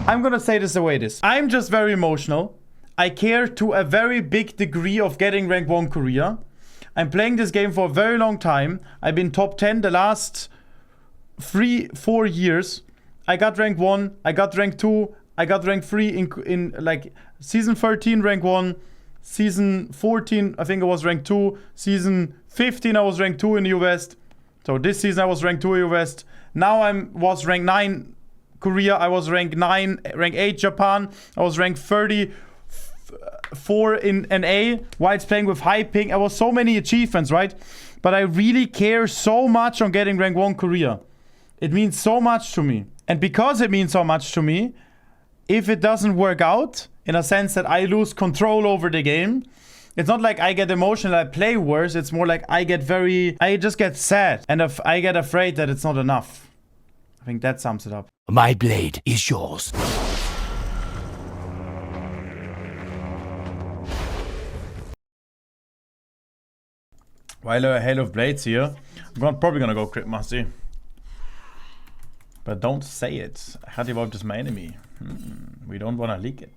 I'm gonna say this the way it is. I'm just very emotional. I care to a very big degree of getting rank 1 Korea. I'm playing this game for a very long time. I've been top 10 the last 3-4 years. I got rank 1, I got rank 2, I got rank 3 in like season 13 rank 1, season 14 I think I was rank 2, season 15 I was rank 2 in the US. So this season I was rank 2 in the US. Now I was rank 9 Korea, I was rank 9, rank 8 Japan, I was rank 34 in NA, while it's playing with high ping. I was so many achievements, right? But I really care so much on getting rank 1 Korea. It means so much to me. And because it means so much to me, if it doesn't work out, in a sense that I lose control over the game, it's not like I get emotional, I play worse. It's more like I just get sad. And if I get afraid that it's not enough. I think that sums it up. My blade is yours. While I Hail of Blades here, I'm probably gonna go Crit Mastery. But don't say it. Hadivolt is my enemy. We don't wanna leak it.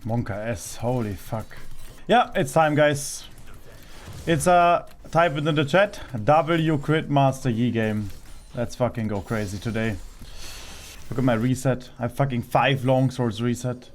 Monka S, holy fuck. Yeah, it's time, guys. It's type it in the chat. W Crit Master Yi game. Let's fucking go crazy today. Look at my reset. I have fucking 5 longswords reset.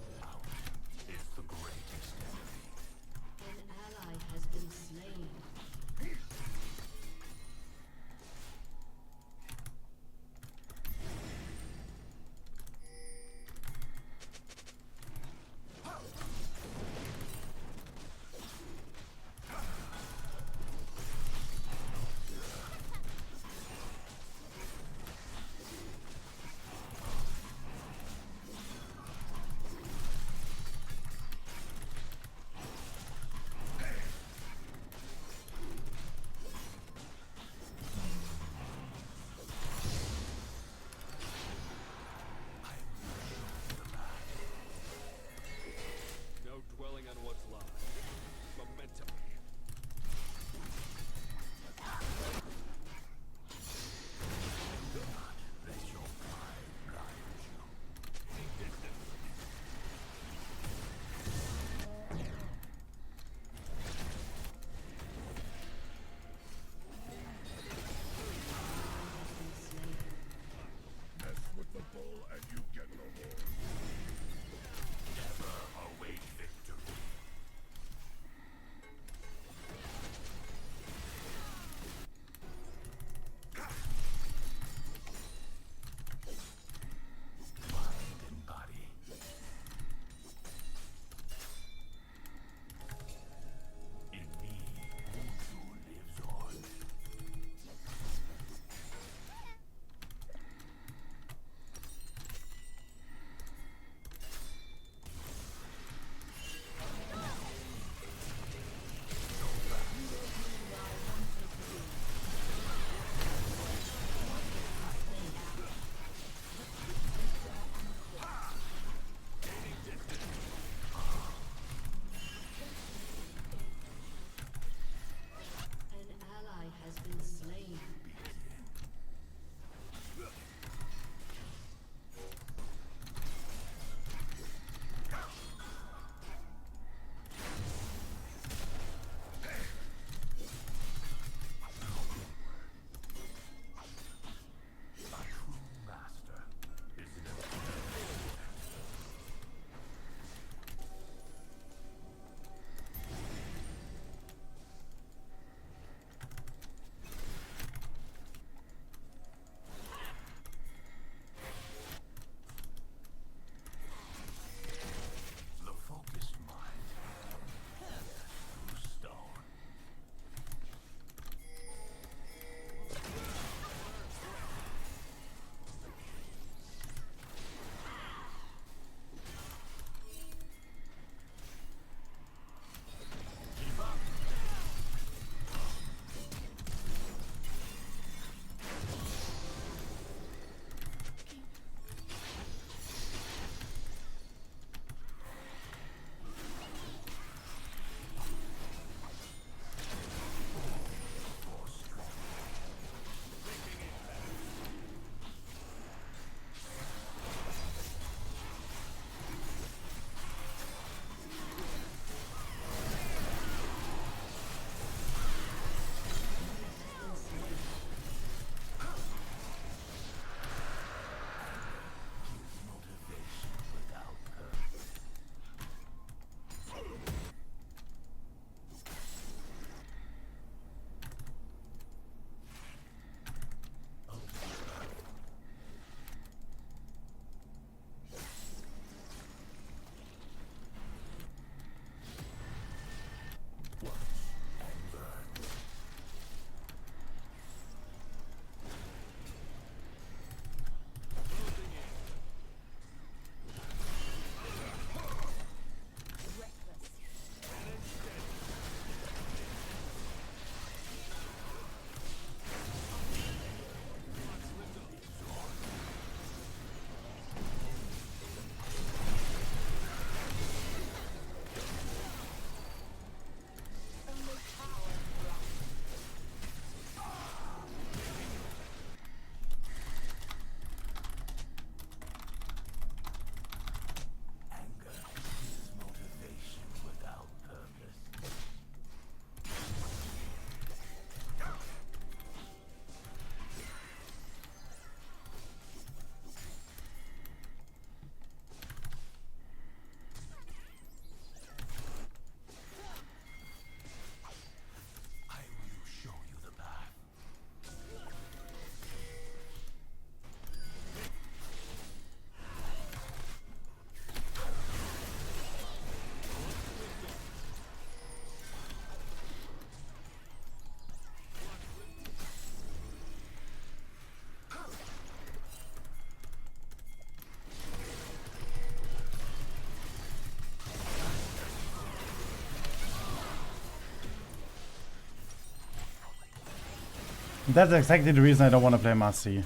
That's exactly the reason I don't want to play Marcy.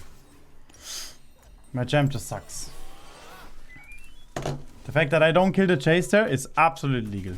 My champ just sucks. The fact that I don't kill the chase there is absolutely legal.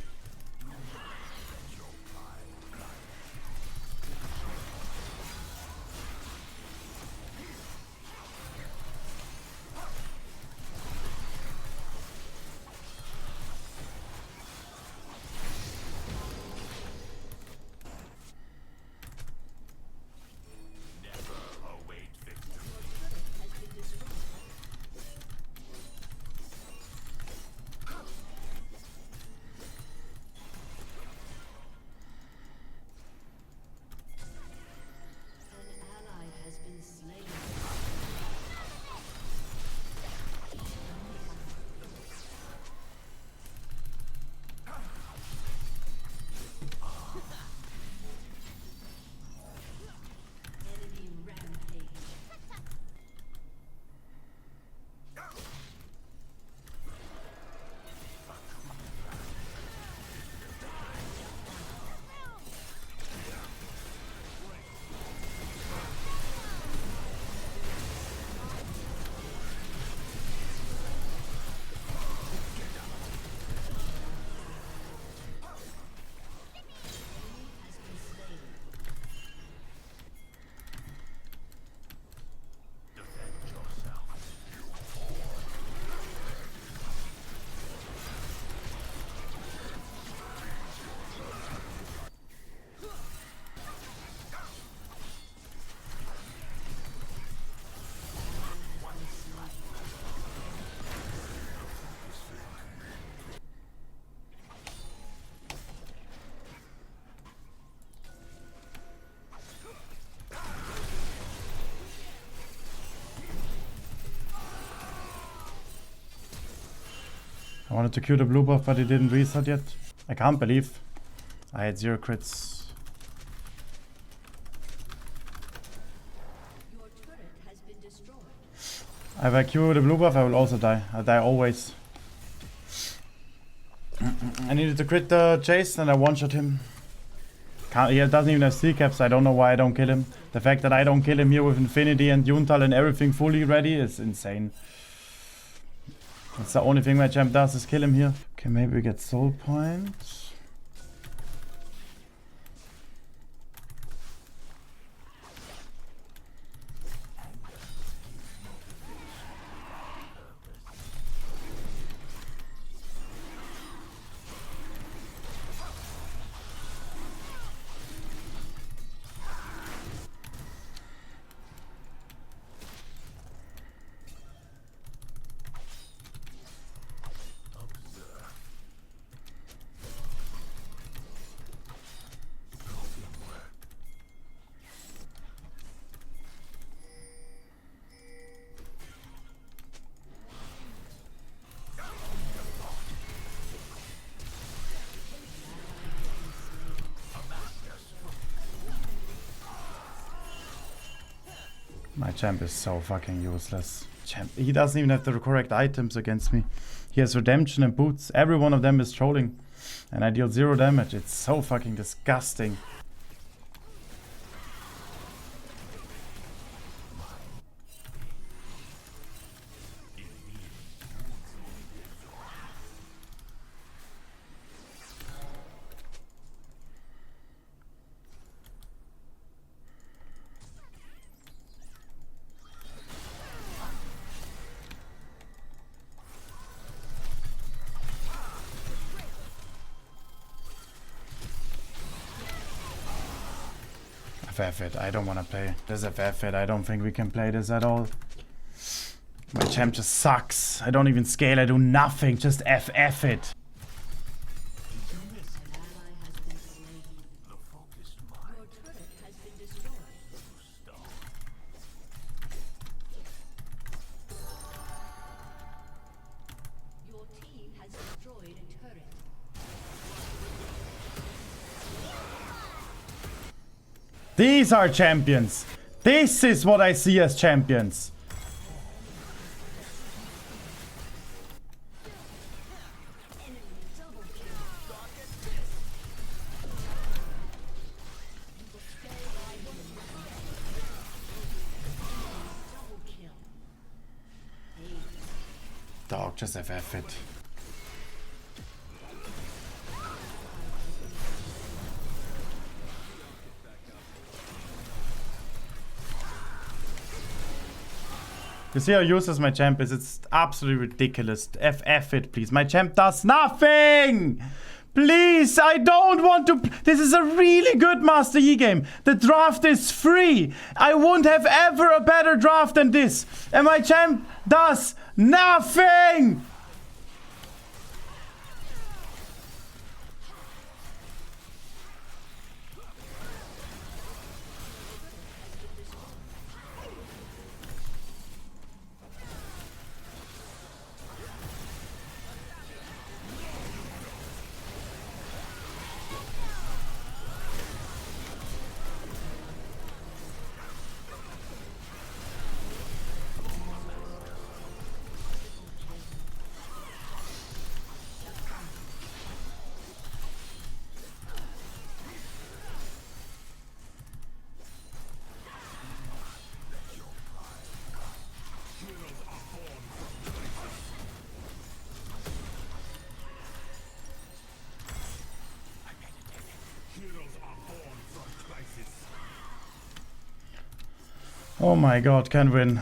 I wanted to cue the blue buff, but it didn't reset yet. I can't believe I had 0 crits. Your turret has been destroyed. If I cue the blue buff, I will also die. I die always. I needed to crit the chase and I one-shot him. He doesn't even have steel caps, so I don't know why I don't kill him. The fact that I don't kill him here with Infinity and Yuntal and everything fully ready is insane. That's the only thing my champ does is kill him here. Okay, maybe we get soul points. My champ is so fucking useless. He doesn't even have the correct items against me. He has redemption and boots. Every one of them is trolling. And I deal 0 damage. It's so fucking disgusting. FF it. I don't want to play this FF it. I don't think we can play this at all. My champ just sucks. I don't even scale. I do nothing. Just FF it. These are champions. This is what I see as champions. Dog, just FF it. You see how useless my champ is? It's absolutely ridiculous. FF it, please. My champ does nothing! Please, I don't want to... This is a really good Master Yi game. The draft is free. I won't have ever a better draft than this. And my champ does nothing! Oh my god, can win.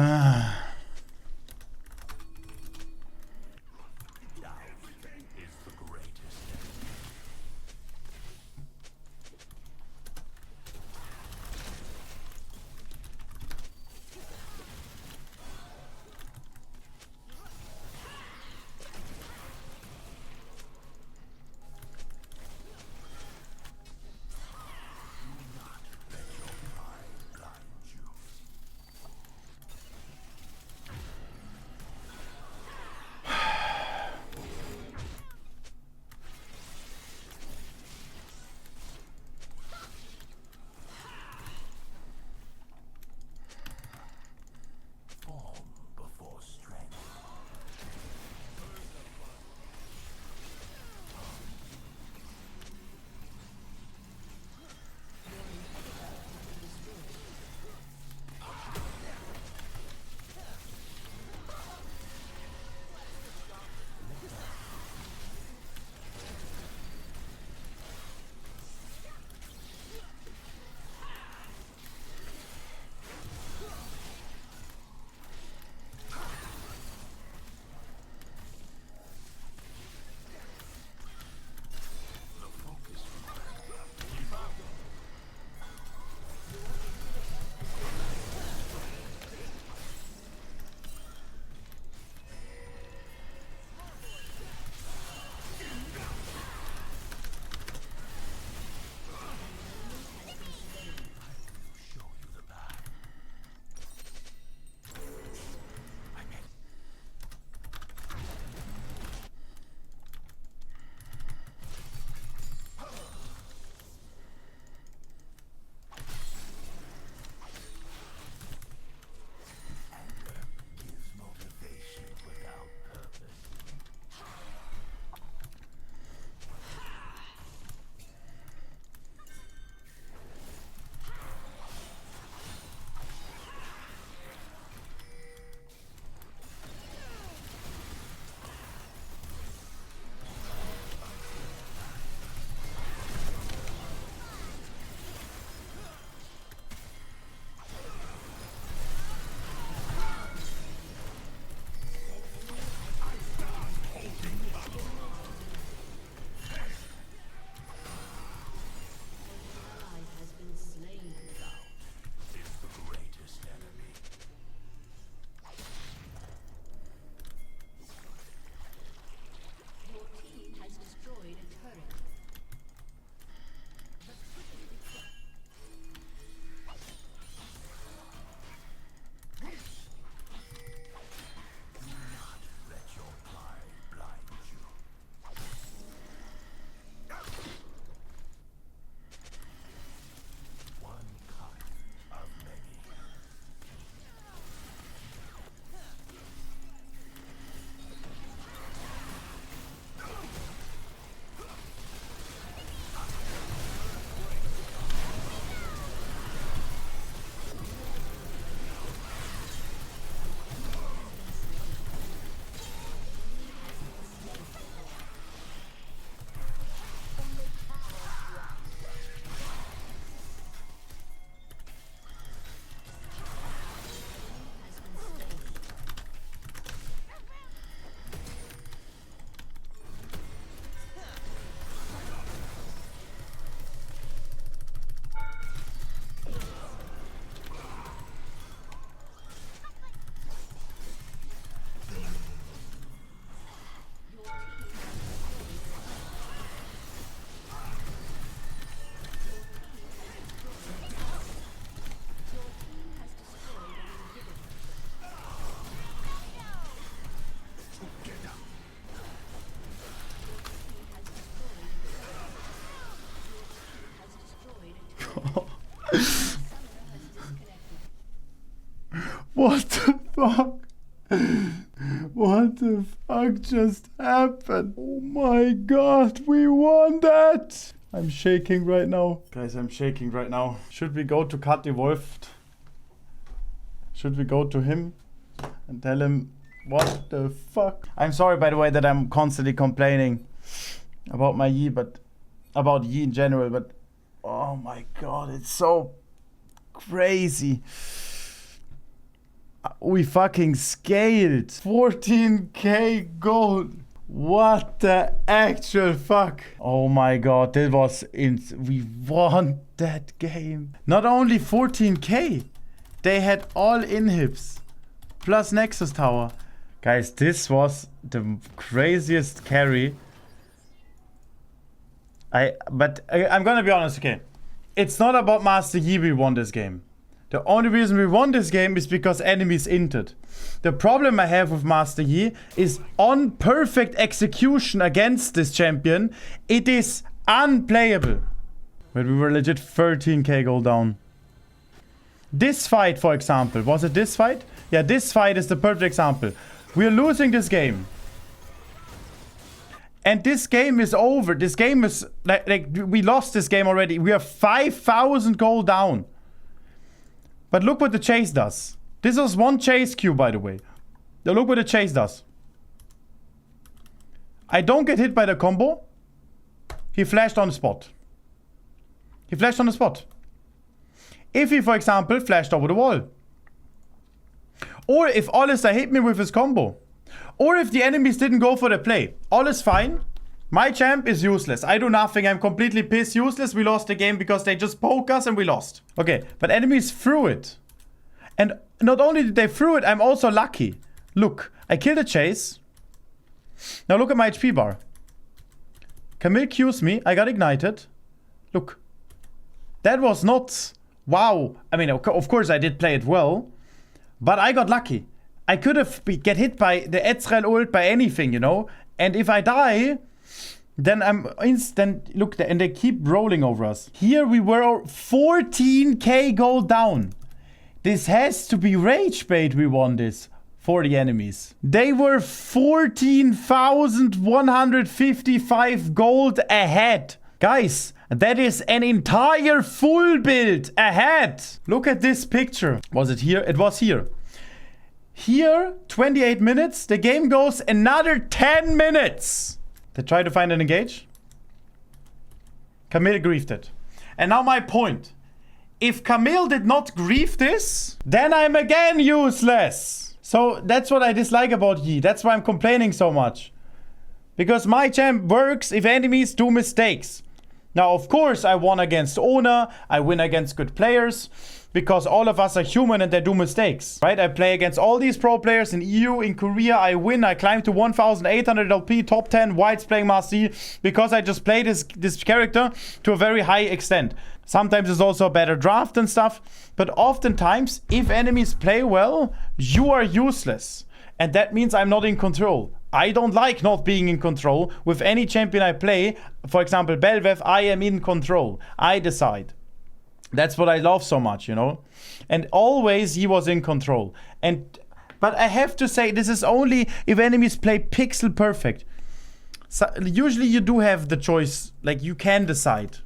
Ah. What the fuck? What the fuck just happened? Oh my god, we won that! I'm shaking right now. Guys, I'm shaking right now. Should we go to Cut Evolved? Should we go to him and tell him what the fuck? I'm sorry, by the way, that I'm constantly complaining about my Yi, but about Yi in general, but oh my god, it's so crazy. We fucking scaled 14k gold. What the actual fuck? Oh my god, that was we won that game. Not only 14k, they had all inhibs plus Nexus Tower. Guys, this was the craziest carry. But I'm gonna be honest, okay. It's not about Master Yi we won this game. The only reason we won this game is because enemies inted. The problem I have with Master Yi is on perfect execution against this champion, it is unplayable. But we were legit 13k gold down. This fight, for example, was it this fight? Yeah, this fight is the perfect example. We are losing this game. And this game is over. This game is like we lost this game already. We are 5,000 gold down. But look what the chase does. This was one chase queue, by the way. Now look what the chase does. I don't get hit by the combo. He flashed on the spot. He flashed on the spot. If he, for example, flashed over the wall. Or if Olister hit me with his combo. Or if the enemies didn't go for the play. All is fine. My champ is useless. I do nothing. I'm completely pissed useless. We lost the game because they just poke us and we lost. Okay, but enemies threw it. And not only did they throw it, I'm also lucky. Look, I killed a chase. Now look at my HP bar. Camille Qs me. I got ignited. Look. That was not... Wow. I mean, of course I did play it well. But I got lucky. I could have get hit by the Ezreal ult, by anything, you know. And if I die... Then I'm instant, look, and they keep rolling over us. Here we were 14k gold down. This has to be rage bait we won this for the enemies. They were 14,155 gold ahead. Guys, that is an entire full build ahead. Look at this picture. Was it here? It was here. Here, 28 minutes. The game goes another 10 minutes. They try to find an engage. Camille griefed it. And now my point. If Camille did not grief this, then I'm again useless. So that's what I dislike about Yi. That's why I'm complaining so much. Because my champ works if enemies do mistakes. Now, of course, I won against Ona. I win against good players. Because all of us are human and they do mistakes, right? I play against all these pro players in EU, in Korea. I win. I climb to 1,800 LP, top 10, whites playing Master Yi, because I just play this character to a very high extent. Sometimes it's also a better draft and stuff. But oftentimes, if enemies play well, you are useless. And that means I'm not in control. I don't like not being in control. With any champion I play, for example, Bel'Veth, I am in control. I decide. That's what I love so much, you know. And always he was in control. But I have to say, this is only if enemies play pixel perfect. So usually you do have the choice, like you can decide.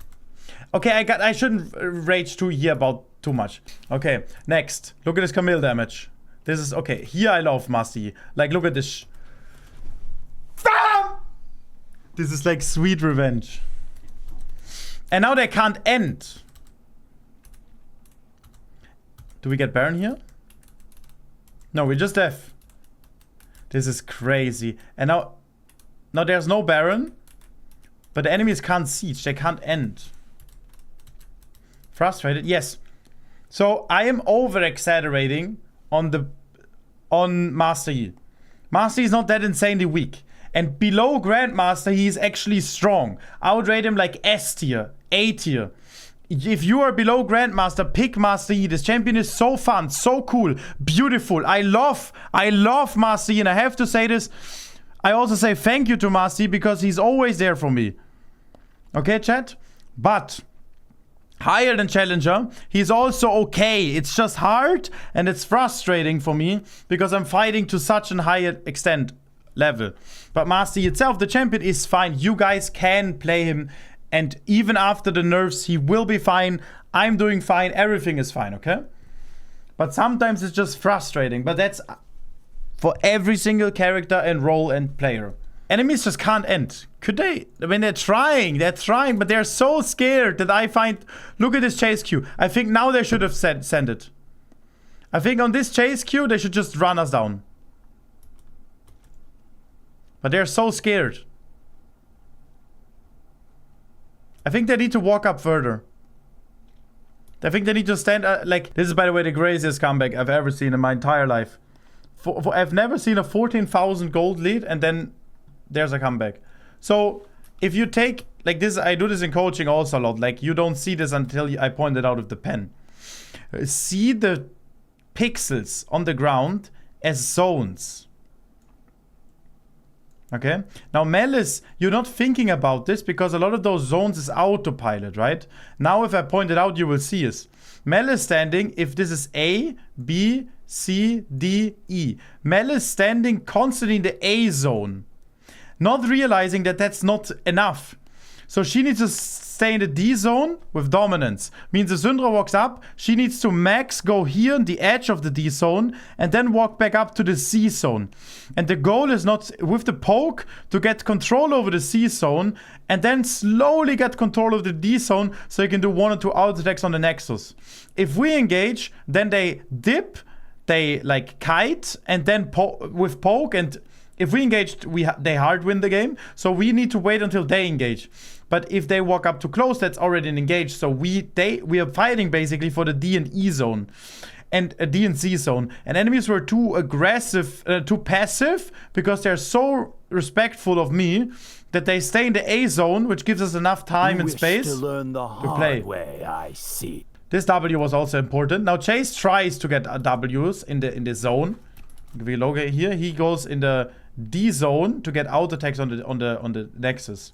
Okay, I shouldn't rage here about too much. Okay, next. Look at this Camille damage. This is, okay, here I love Master Yi. Like, look at this. This is like sweet revenge. And now they can't end. Do we get Baron here? No, we just have. This is crazy. And now there's no Baron. But the enemies can't siege. They can't end. Frustrated? Yes. So I am over-exaggerating on Master Yi. Master Yi is not that insanely weak. And below Grandmaster, he is actually strong. I would rate him like S tier, A tier. If you are below Grandmaster, pick Master Yi. This champion is so fun, so cool, beautiful. I love Master Yi, and I have to say this. I also say thank you to Master Yi because he's always there for me. Okay, chat? But higher than Challenger. He's also okay. It's just hard and it's frustrating for me because I'm fighting to such a high extent level. But Master itself, the champion, is fine. You guys can play him, and even after the nerfs, he will be fine. I'm doing fine. Everything is fine, okay? But sometimes it's just frustrating. But that's for every single character and role and player. Enemies just can't end. Could they? I mean, they're trying, but they're so scared that I find... Look at this chase queue. I think now they should have sent it. I think on this chase queue, they should just run us down. But they're so scared. I think they need to walk up further. I think they need to stand... like, this is, by the way, the craziest comeback I've ever seen in my entire life. I've never seen a 14,000 gold lead and then there's a comeback. So, if you take... Like this, I do this in coaching also a lot. Like, you don't see this until I point it out with the pen. See the pixels on the ground as zones. Okay? Now, Malice, you're not thinking about this because a lot of those zones is autopilot, right? Now, if I point it out, you will see it. Malice standing, if this is A, B, C, D, E. Malice standing constantly in the A zone. Not realizing that that's not enough. So she needs to stay in the D zone with dominance. Means if Syndra walks up, she needs to max go here on the edge of the D zone and then walk back up to the C zone. And the goal is not with the poke to get control over the C zone and then slowly get control of the D zone so you can do 1 or 2 auto attacks on the Nexus. If we engage, then they dip, they like kite, and then with poke, and if we engage, they hard win the game. So we need to wait until they engage. But if they walk up too close, that's already an engage. So we are fighting basically for the D and E zone. And a D and C zone. And enemies were too aggressive, too passive, because they're so respectful of me that they stay in the A zone, which gives us enough time and space to learn the hard play. way, I see. This W was also important. Now Chase tries to get W's in the zone. If we look here, he goes in the D zone to get auto attacks on the Nexus.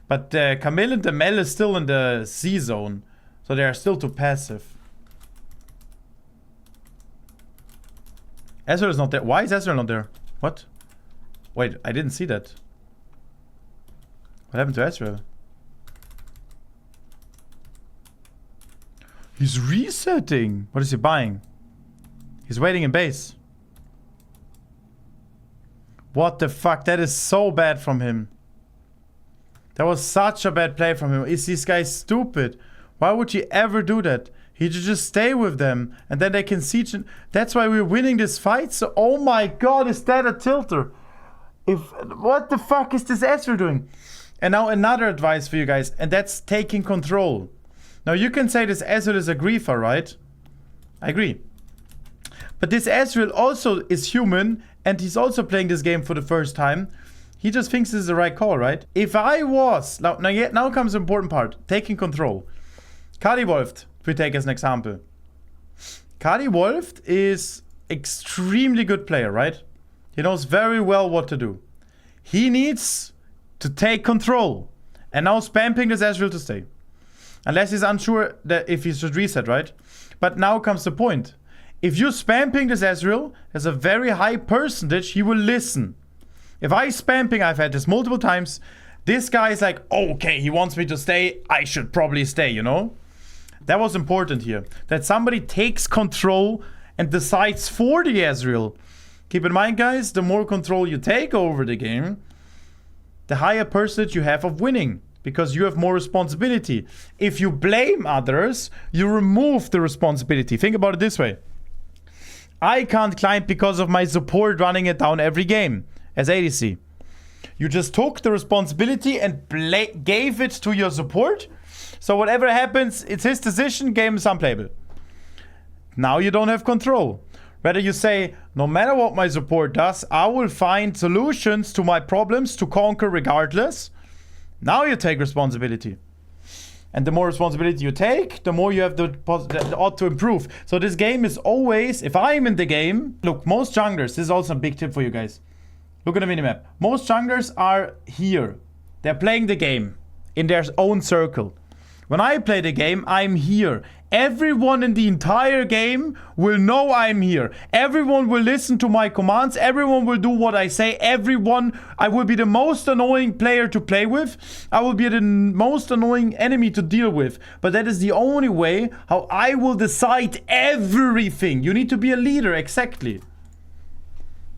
But Camille and the Mel is still in the C zone, so they are still too passive. Ezreal is not there. Why is Ezreal not there? What? Wait, I didn't see that. What happened to Ezreal? He's resetting. What is he buying? He's waiting in base. What the fuck? That is so bad from him. That was such a bad play from him. Is this guy stupid? Why would he ever do that? He should just stay with them and then they can siege. That's why we're winning this fight. So, oh my god, is that a tilter? What the fuck is this Ezreal doing? And now another advice for you guys, and that's taking control. Now you can say this Ezreal is a griefer, right? I agree. But this Ezreal also is human and he's also playing this game for the first time. He just thinks this is the right call, right? If I was... Now comes the important part. Taking control. Wolf, we take as an example. Wolf is extremely good player, right? He knows very well what to do. He needs to take control. And now spamming this Ezreal to stay. Unless he's unsure that if he should reset, right? But now comes the point. If you spamming this Ezreal, there's a very high percentage he will listen. If I spamming, I've had this multiple times, this guy is like, oh, okay, he wants me to stay, I should probably stay, you know? That was important here. That somebody takes control and decides for the Ezreal. Keep in mind, guys, the more control you take over the game, the higher percentage you have of winning. Because you have more responsibility. If you blame others, you remove the responsibility. Think about it this way. I can't climb because of my support running it down every game as ADC. You just took the responsibility and gave it to your support. So whatever happens, it's his decision, game is unplayable. Now you don't have control. Rather you say, no matter what my support does, I will find solutions to my problems to conquer regardless. Now you take responsibility. And the more responsibility you take, the more you have the ought to improve. So this game is always, if I'm in the game, look, most junglers, this is also a big tip for you guys. Look at the minimap. Most junglers are here. They're playing the game in their own circle. When I play the game, I'm here. Everyone in the entire game will know I'm here. Everyone will listen to my commands. Everyone will do what I say. I will be the most annoying player to play with. I will be the most annoying enemy to deal with. But that is the only way how I will decide everything. You need to be a leader, exactly.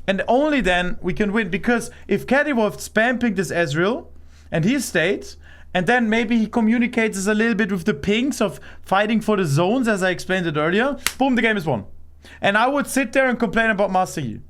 And only then we can win. Because if Caddywolf spam pinged this Ezreal, and he stayed, and then maybe he communicates a little bit with the pings of fighting for the zones, as I explained it earlier. Boom, the game is won. And I would sit there and complain about Master Yi.